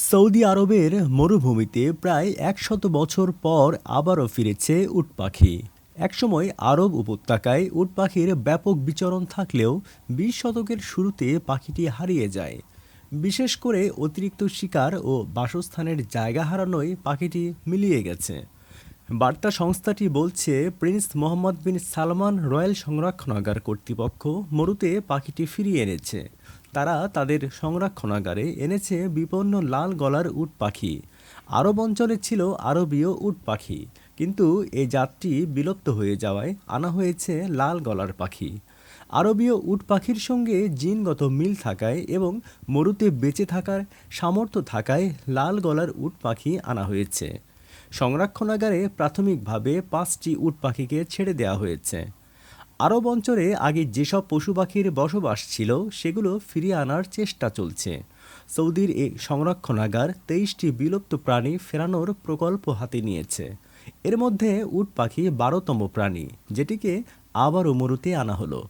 Saudi আরবের মরুভূমিতে প্রায় ১০০ বছর পর আবারও ফিরেছে উট পাখি। একসময় আরব উপত্যকায় উট পাখির ব্যাপক বিচরণ থাকলেও ২০ শতকের শুরুতে পাখিটি হারিয়ে যায়। বিশেষ করে অতিরিক্ত শিকার ও বাসস্থানের জায়গা হারানোয় পাখিটি মিলিয়ে গেছে। বার্তা সংস্থাটি বলছে, প্রিন্স মোহাম্মদ বিন সালমান রয়্যাল সংরক্ষণাগার কর্তৃপক্ষ মরুতে পাখিটি ফিরিয়ে এনেছে। তারা তাদের সংরক্ষণাগারে এনেছে বিপন্ন লাল গলার উট পাখি। আরব অঞ্চলে ছিল আরবীয় উট পাখি, কিন্তু এই জাতটি বিলুপ্ত হয়ে যাওয়ায় আনা হয়েছে লাল গলার পাখি। আরবীয় উট পাখির সঙ্গে জিনগত মিল থাকায় এবং মরুতে বেঁচে থাকার সামর্থ্য থাকায় লাল গলার উট পাখি আনা হয়েছে। সংরক্ষণাগারে প্রাথমিকভাবে ৫টি উট পাখিকে ছেড়ে দেওয়া হয়েছে। আরব অঞ্চলে আগে যেসব পশু পাখির বসবাস ছিল সেগুলো ফিরিয়ে আনার চেষ্টা চলছে। সৌদির এই সংরক্ষণাগার ২৩টি বিলুপ্ত প্রাণী ফেরানোর প্রকল্প হাতে নিয়েছে। এর মধ্যে উট পাখি ১২তম প্রাণী, যেটিকে আবারও মরুতে আনা হলো।